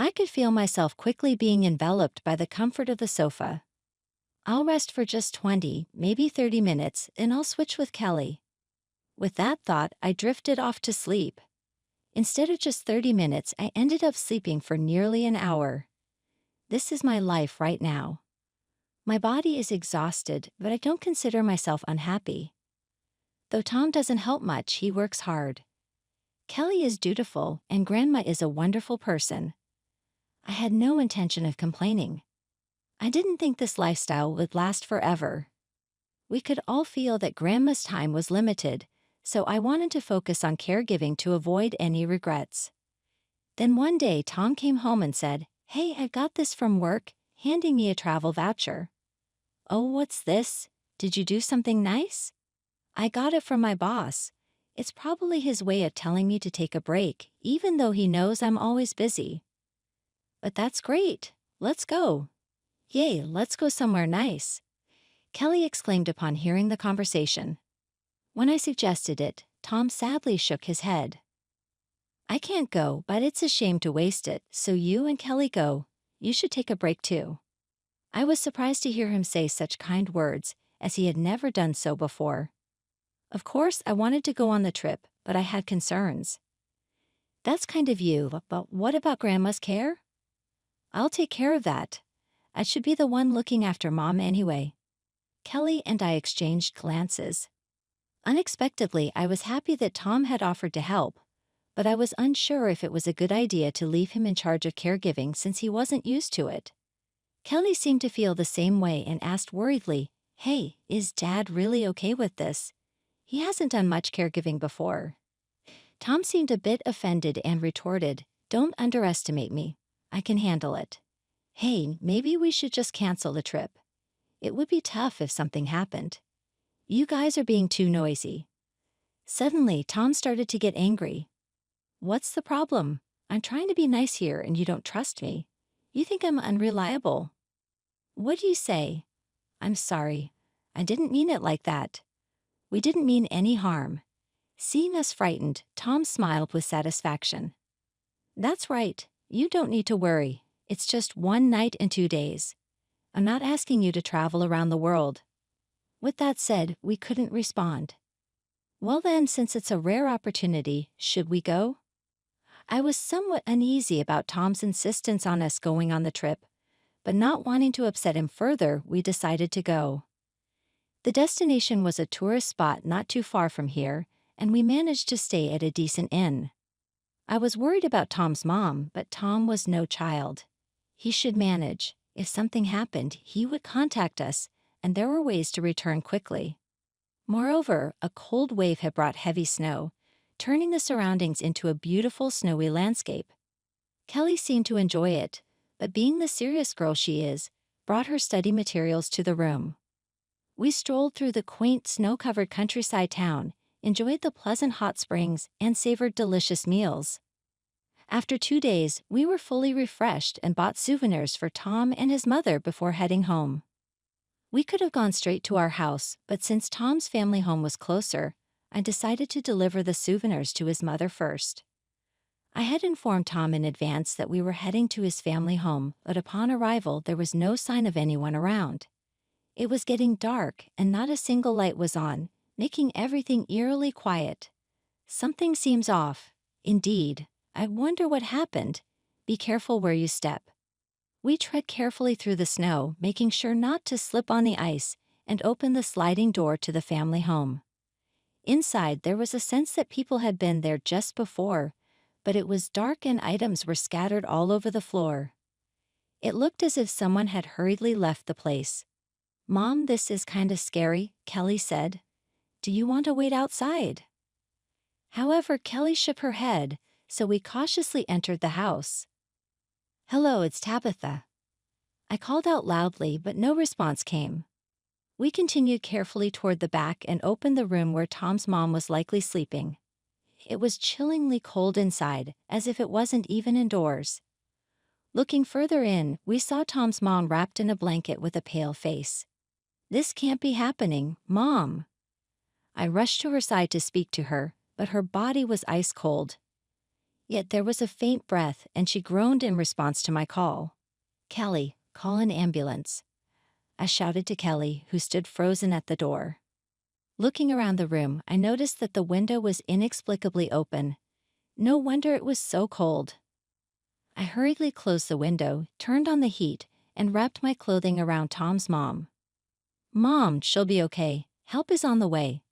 I could feel myself quickly being enveloped by the comfort of the sofa. I'll rest for just 20, maybe 30 minutes, and I'll switch with Kelly. With that thought, I drifted off to sleep. Instead of just 30 minutes, I ended up sleeping for nearly an hour. This is my life right now. My body is exhausted, but I don't consider myself unhappy. Though Tom doesn't help much, he works hard. Kelly is dutiful, and Grandma is a wonderful person. I had no intention of complaining. I didn't think this lifestyle would last forever. We could all feel that Grandma's time was limited, so I wanted to focus on caregiving to avoid any regrets. Then one day Tom came home and said, "Hey, I got this from work," handing me a travel voucher. "Oh, what's this? Did you do something nice?" "I got it from my boss. It's probably his way of telling me to take a break, even though he knows I'm always busy." "But that's great. Let's go." "Yay, let's go somewhere nice," Kelly exclaimed upon hearing the conversation. When I suggested it, Tom sadly shook his head. "I can't go, but it's a shame to waste it, so you and Kelly go. You should take a break too." I was surprised to hear him say such kind words, as he had never done so before. Of course, I wanted to go on the trip, but I had concerns. "That's kind of you, but what about Grandma's care?" "I'll take care of that. I should be the one looking after Mom anyway." Kelly and I exchanged glances. Unexpectedly, I was happy that Tom had offered to help, but I was unsure if it was a good idea to leave him in charge of caregiving since he wasn't used to it. Kelly seemed to feel the same way and asked worriedly, "Hey, is Dad really okay with this? He hasn't done much caregiving before." Tom seemed a bit offended and retorted, "Don't underestimate me. I can handle it. Hey, maybe we should just cancel the trip. It would be tough if something happened. You guys are being too noisy." Suddenly, Tom started to get angry. "What's the problem? I'm trying to be nice here and you don't trust me. You think I'm unreliable." "What do you say?" "I'm sorry. I didn't mean it like that. We didn't mean any harm." Seeing us frightened, Tom smiled with satisfaction. "That's right. You don't need to worry. It's just 1 night and 2 days. I'm not asking you to travel around the world." With that said, we couldn't respond. "Well then, since it's a rare opportunity, should we go?" I was somewhat uneasy about Tom's insistence on us going on the trip, but not wanting to upset him further, we decided to go. The destination was a tourist spot not too far from here, and we managed to stay at a decent inn. I was worried about Tom's mom, but Tom was no child. He should manage. If something happened, he would contact us, and there were ways to return quickly. Moreover, a cold wave had brought heavy snow, turning the surroundings into a beautiful snowy landscape. Kelly seemed to enjoy it, but being the serious girl she is, brought her study materials to the room. We strolled through the quaint snow-covered countryside town, enjoyed the pleasant hot springs, and savored delicious meals. After 2 days, we were fully refreshed and bought souvenirs for Tom and his mother before heading home. We could have gone straight to our house, but since Tom's family home was closer, I decided to deliver the souvenirs to his mother first. I had informed Tom in advance that we were heading to his family home, but upon arrival there was no sign of anyone around. It was getting dark and not a single light was on, making everything eerily quiet. Something seems off. Indeed, I wonder what happened. Be careful where you step. We tread carefully through the snow, making sure not to slip on the ice, and opened the sliding door to the family home. Inside, there was a sense that people had been there just before, but it was dark and items were scattered all over the floor. It looked as if someone had hurriedly left the place. "Mom, this is kinda scary," Kelly said. "Do you want to wait outside?" However, Kelly shook her head, so we cautiously entered the house. "Hello, it's Tabitha." I called out loudly, but no response came. We continued carefully toward the back and opened the room where Tom's mom was likely sleeping. It was chillingly cold inside, as if it wasn't even indoors. Looking further in, we saw Tom's mom wrapped in a blanket with a pale face. "This can't be happening, Mom." I rushed to her side to speak to her, but her body was ice cold. Yet there was a faint breath and she groaned in response to my call. "Kelly, call an ambulance," I shouted to Kelly, who stood frozen at the door. Looking around the room, I noticed that the window was inexplicably open. No wonder it was so cold. I hurriedly closed the window, turned on the heat, and wrapped my clothing around Tom's mom. "Mom, she'll be okay. Help is on the way."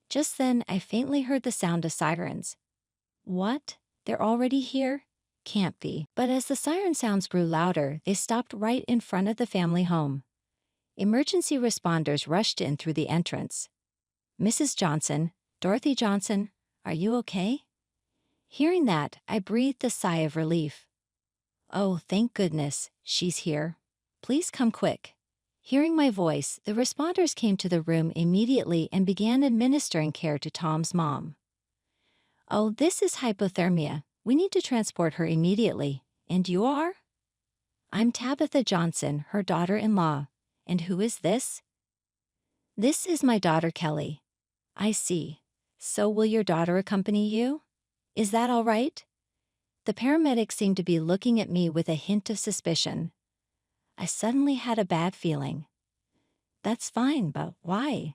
Just then, I faintly heard the sound of sirens. What? They're already here? Can't be. But as the siren sounds grew louder, they stopped right in front of the family home. Emergency responders rushed in through the entrance. "Mrs. Johnson, Dorothy Johnson, are you okay?" Hearing that, I breathed a sigh of relief. "Oh, thank goodness, she's here. Please come quick." Hearing my voice, the responders came to the room immediately and began administering care to Tom's mom. "Oh, this is hypothermia. We need to transport her immediately. And you are?" "I'm Tabitha Johnson, her daughter-in-law. And who is this?" "This is my daughter Kelly." "I see. So will your daughter accompany you? Is that all right?" The paramedic seemed to be looking at me with a hint of suspicion. I suddenly had a bad feeling. "That's fine, but why?"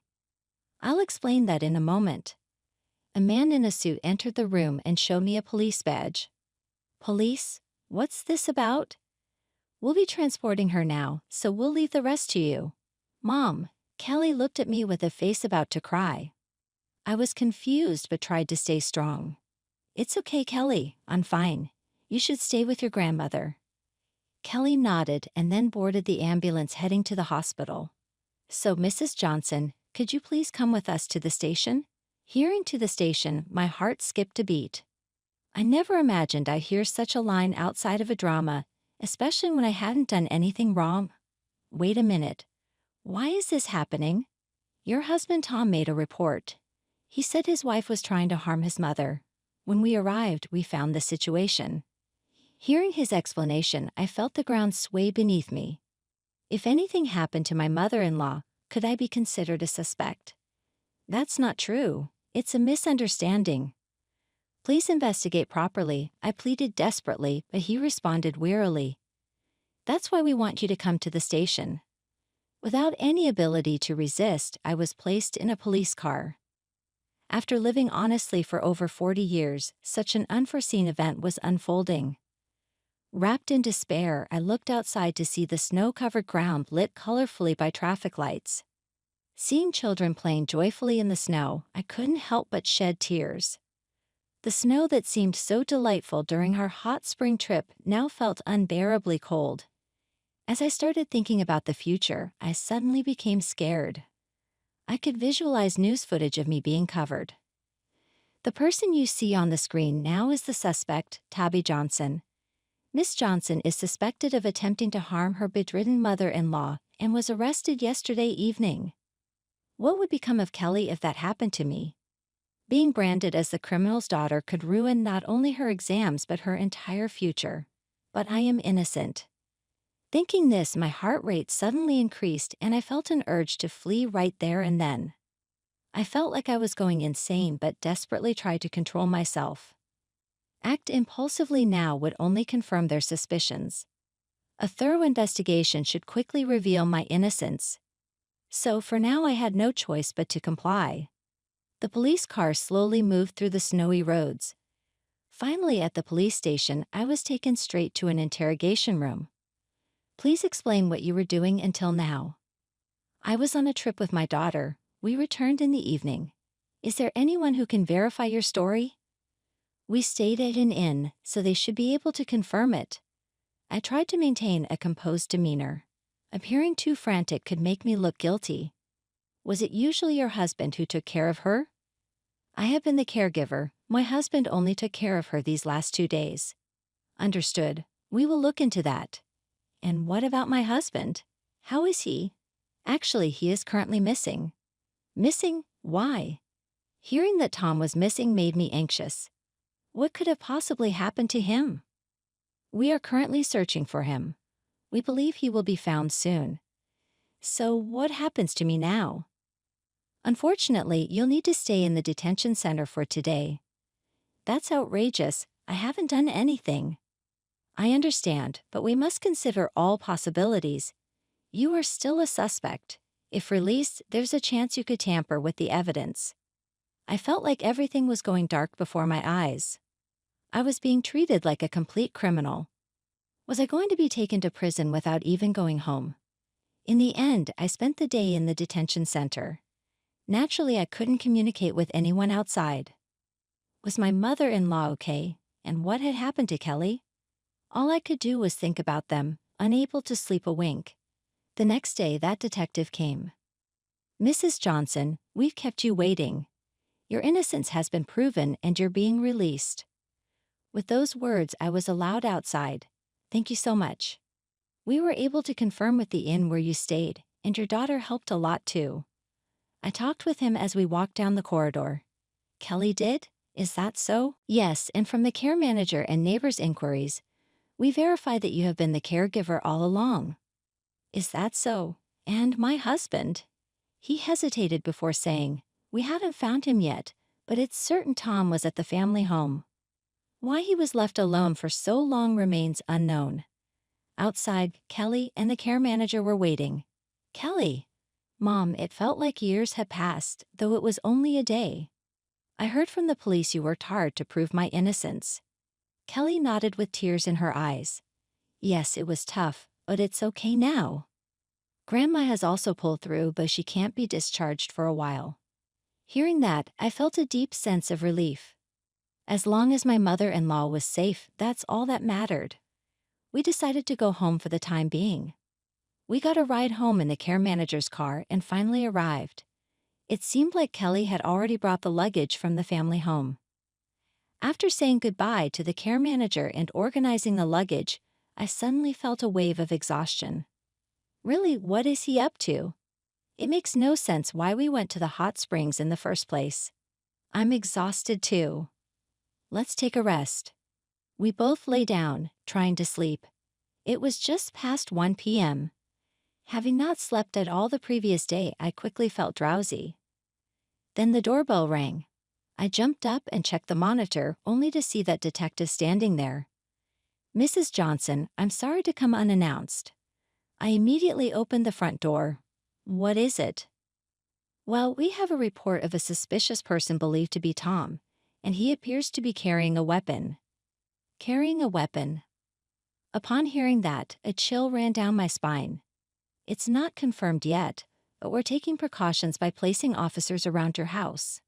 "I'll explain that in a moment." A man in a suit entered the room and showed me a police badge. "Police? What's this about?" "We'll be transporting her now, so we'll leave the rest to you." "Mom." Kelly looked at me with a face about to cry. I was confused but tried to stay strong. "It's okay, Kelly. I'm fine. You should stay with your grandmother." Kelly nodded and then boarded the ambulance heading to the hospital. "So, Mrs. Johnson, could you please come with us to the station?" Hearing "to the station," my heart skipped a beat. I never imagined I'd hear such a line outside of a drama, especially when I hadn't done anything wrong. Wait a minute. Why is this happening? Your husband Tom made a report. He said his wife was trying to harm his mother. When we arrived, we found the situation. Hearing his explanation, I felt the ground sway beneath me. If anything happened to my mother-in-law, could I be considered a suspect? That's not true. It's a misunderstanding. "Please investigate properly," I pleaded desperately, but he responded wearily. "That's why we want you to come to the station." Without any ability to resist, I was placed in a police car. After living honestly for over 40 years, such an unforeseen event was unfolding. Wrapped in despair, I looked outside to see the snow-covered ground lit colorfully by traffic lights. Seeing children playing joyfully in the snow, I couldn't help but shed tears. The snow that seemed so delightful during our hot spring trip now felt unbearably cold. As I started thinking about the future, I suddenly became scared. I could visualize news footage of me being covered. The person you see on the screen now is the suspect, Tabby Johnson. Miss Johnson is suspected of attempting to harm her bedridden mother-in-law and was arrested yesterday evening. What would become of Kelly if that happened to me? Being branded as the criminal's daughter could ruin not only her exams but her entire future. But I am innocent. Thinking this, my heart rate suddenly increased and I felt an urge to flee right there and then. I felt like I was going insane but desperately tried to control myself. Act impulsively now would only confirm their suspicions. A thorough investigation should quickly reveal my innocence. So for now I had no choice but to comply. The police car slowly moved through the snowy roads. Finally at the police station, I was taken straight to an interrogation room. "Please explain what you were doing until now." "I was on a trip with my daughter. We returned in the evening." "Is there anyone who can verify your story?" "We stayed at an inn, so they should be able to confirm it." I tried to maintain a composed demeanor. Appearing too frantic could make me look guilty. "Was it usually your husband who took care of her?" "I have been the caregiver. My husband only took care of her these last 2 days." "Understood. We will look into that." "And what about my husband? How is he?" "Actually, he is currently missing." "Missing? Why?" Hearing that Tom was missing made me anxious. What could have possibly happened to him? "We are currently searching for him. We believe he will be found soon." "So what happens to me now?" "Unfortunately, you'll need to stay in the detention center for today." "That's outrageous. I haven't done anything. I understand, but we must consider all possibilities. You are still a suspect. If released, there's a chance you could tamper with the evidence. I felt like everything was going dark before my eyes. I was being treated like a complete criminal. Was I going to be taken to prison without even going home? In the end, I spent the day in the detention center. Naturally, I couldn't communicate with anyone outside. Was my mother-in-law okay? And what had happened to Kelly? All I could do was think about them, unable to sleep a wink. The next day, that detective came. "Mrs. Johnson, we've kept you waiting. Your innocence has been proven and you're being released." With those words, I was allowed outside. "Thank you so much. We were able to confirm with the inn where you stayed, and your daughter helped a lot too." I talked with him as we walked down the corridor. "Kelly did? Is that so?" "Yes, and from the care manager and neighbors' inquiries, we verify that you have been the caregiver all along." "Is that so? And my husband?" He hesitated before saying, "We haven't found him yet, but it's certain Tom was at the family home. Why he was left alone for so long remains unknown." Outside, Kelly and the care manager were waiting. "Kelly." "Mom, it felt like years had passed, though it was only a day. I heard from the police you worked hard to prove my innocence." Kelly nodded with tears in her eyes. "Yes, it was tough, but it's okay now. Grandma has also pulled through, but she can't be discharged for a while." Hearing that, I felt a deep sense of relief. As long as my mother-in-law was safe, that's all that mattered. We decided to go home for the time being. We got a ride home in the care manager's car and finally arrived. It seemed like Kelly had already brought the luggage from the family home. After saying goodbye to the care manager and organizing the luggage, I suddenly felt a wave of exhaustion. Really, what is he up to? It makes no sense why we went to the hot springs in the first place. I'm exhausted too. Let's take a rest. We both lay down, trying to sleep. It was just past 1 p.m. Having not slept at all the previous day, I quickly felt drowsy. Then the doorbell rang. I jumped up and checked the monitor, only to see that detective standing there. "Mrs. Johnson, I'm sorry to come unannounced." I immediately opened the front door. "What is it?" "Well, we have a report of a suspicious person believed to be Tom, and he appears to be carrying a weapon." Carrying a weapon. Upon hearing that, a chill ran down my spine. "It's not confirmed yet, but we're taking precautions by placing officers around your house.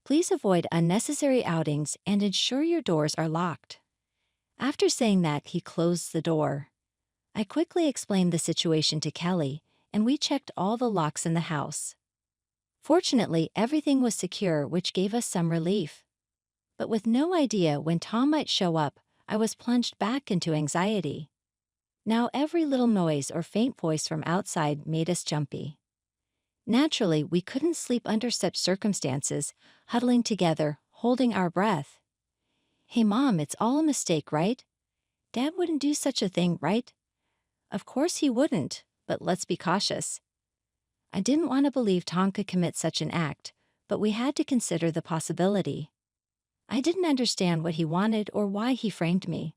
Please avoid unnecessary outings and ensure your doors are locked." After saying that, he closed the door. I quickly explained the situation to Kelly, and we checked all the locks in the house. Fortunately, everything was secure, which gave us some relief. But with no idea when Tom might show up, I was plunged back into anxiety. Now every little noise or faint voice from outside made us jumpy. Naturally, we couldn't sleep under such circumstances, huddling together, holding our breath. "Hey Mom, it's all a mistake, right? Dad wouldn't do such a thing, right?" Of course he wouldn't, but let's be cautious. I didn't want to believe Tom could commit such an act, but we had to consider the possibility. I didn't understand what he wanted or why he framed me.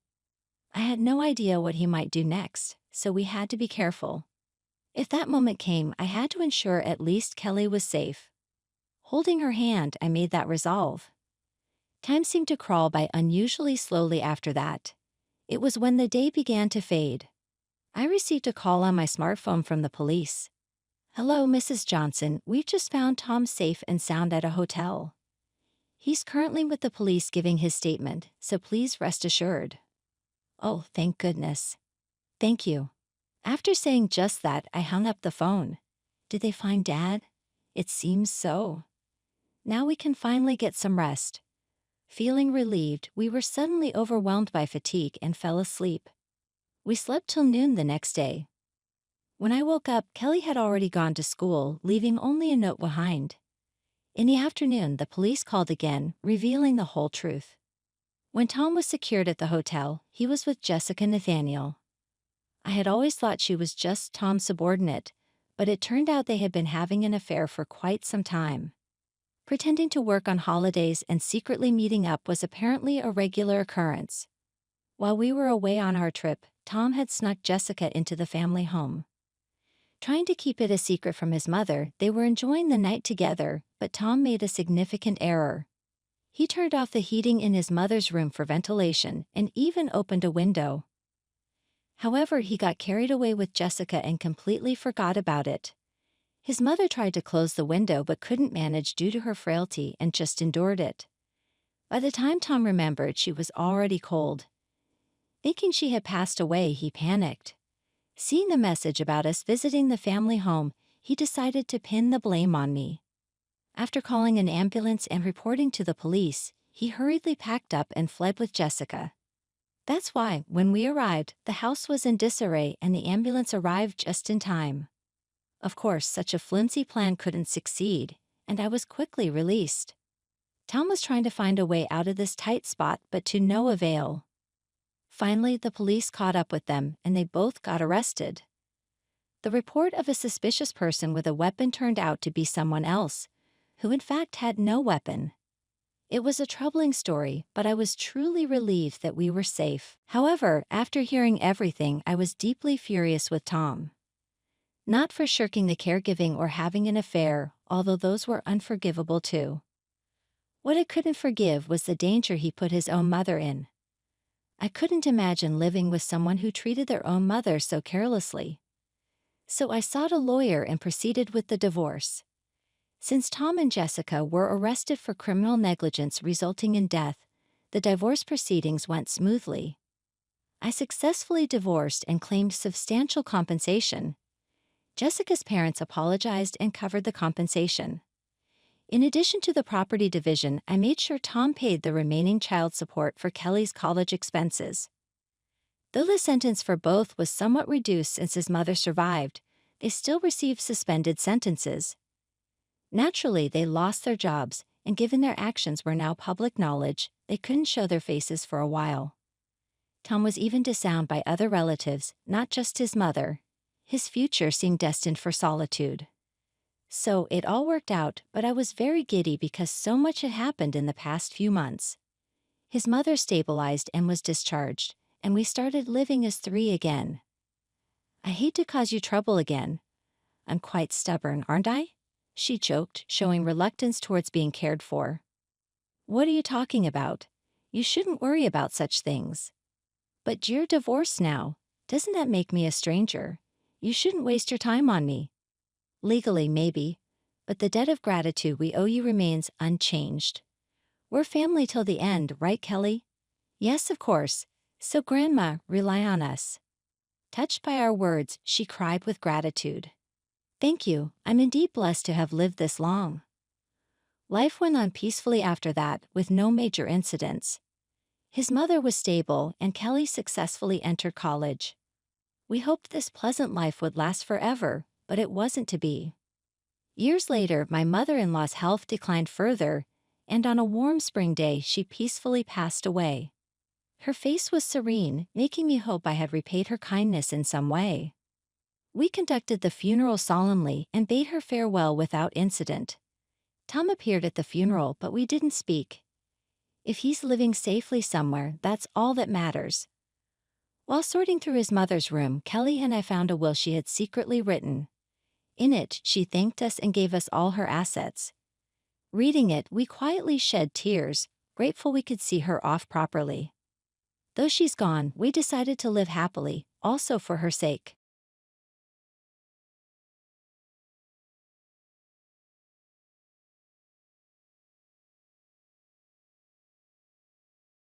I had no idea what he might do next, so we had to be careful. If that moment came, I had to ensure at least Kelly was safe. Holding her hand, I made that resolve. Time seemed to crawl by unusually slowly after that. It was when the day began to fade. I received a call on my smartphone from the police. "Hello, Mrs. Johnson, we just found Tom safe and sound at a hotel. He's currently with the police giving his statement, so please rest assured." Oh, thank goodness. "Thank you." After saying just that, I hung up the phone. Did they find Dad? It seems so. Now we can finally get some rest. Feeling relieved, we were suddenly overwhelmed by fatigue and fell asleep. We slept till noon the next day. When I woke up, Kelly had already gone to school, leaving only a note behind. In the afternoon, the police called again, revealing the whole truth. When Tom was secured at the hotel, he was with Jessica Nathaniel. I had always thought she was just Tom's subordinate, but it turned out they had been having an affair for quite some time. Pretending to work on holidays and secretly meeting up was apparently a regular occurrence. While we were away on our trip, Tom had snuck Jessica into the family home. Trying to keep it a secret from his mother, they were enjoying the night together, but Tom made a significant error. He turned off the heating in his mother's room for ventilation and even opened a window. However, he got carried away with Jessica and completely forgot about it. His mother tried to close the window but couldn't manage due to her frailty and just endured it. By the time Tom remembered, she was already cold. Thinking she had passed away, he panicked. Seeing the message about us visiting the family home, he decided to pin the blame on me. After calling an ambulance and reporting to the police, he hurriedly packed up and fled with Jessica. That's why, when we arrived, the house was in disarray and the ambulance arrived just in time. Of course, such a flimsy plan couldn't succeed, and I was quickly released. Tom was trying to find a way out of this tight spot, but to no avail. Finally, the police caught up with them, and they both got arrested. The report of a suspicious person with a weapon turned out to be someone else, who in fact had no weapon. It was a troubling story, but I was truly relieved that we were safe. However, after hearing everything, I was deeply furious with Tom. Not for shirking the caregiving or having an affair, although those were unforgivable too. What I couldn't forgive was the danger he put his own mother in. I couldn't imagine living with someone who treated their own mother so carelessly. So I sought a lawyer and proceeded with the divorce. Since Tom and Jessica were arrested for criminal negligence resulting in death, the divorce proceedings went smoothly. I successfully divorced and claimed substantial compensation. Jessica's parents apologized and covered the compensation. In addition to the property division, I made sure Tom paid the remaining child support for Kelly's college expenses. Though the sentence for both was somewhat reduced since his mother survived, they still received suspended sentences. Naturally, they lost their jobs, and given their actions were now public knowledge, they couldn't show their faces for a while. Tom was even disowned by other relatives, not just his mother. His future seemed destined for solitude. So it all worked out, but I was very giddy because so much had happened in the past few months. His mother stabilized and was discharged, and we started living as three again. I hate to cause you trouble again. I'm quite stubborn, aren't I? She joked, showing reluctance towards being cared for. What are you talking about? You shouldn't worry about such things. But you're divorced now. Doesn't that make me a stranger? You shouldn't waste your time on me. Legally, maybe, but the debt of gratitude we owe you remains unchanged. We're family till the end, right, Kelly? Yes, of course. So Grandma, rely on us. Touched by our words, she cried with gratitude. Thank you, I'm indeed blessed to have lived this long. Life went on peacefully after that, with no major incidents. His mother was stable, and Kelly successfully entered college. We hoped this pleasant life would last forever, but it wasn't to be. Years later, my mother-in-law's health declined further, and on a warm spring day she peacefully passed away. Her face was serene, making me hope I had repaid her kindness in some way. We conducted the funeral solemnly and bade her farewell without incident. Tom appeared at the funeral, but we didn't speak. If he's living safely somewhere, that's all that matters. While sorting through his mother's room, Kelly and I found a will she had secretly written. In it, she thanked us and gave us all her assets. Reading it, we quietly shed tears, grateful we could see her off properly. Though she's gone, we decided to live happily, also for her sake.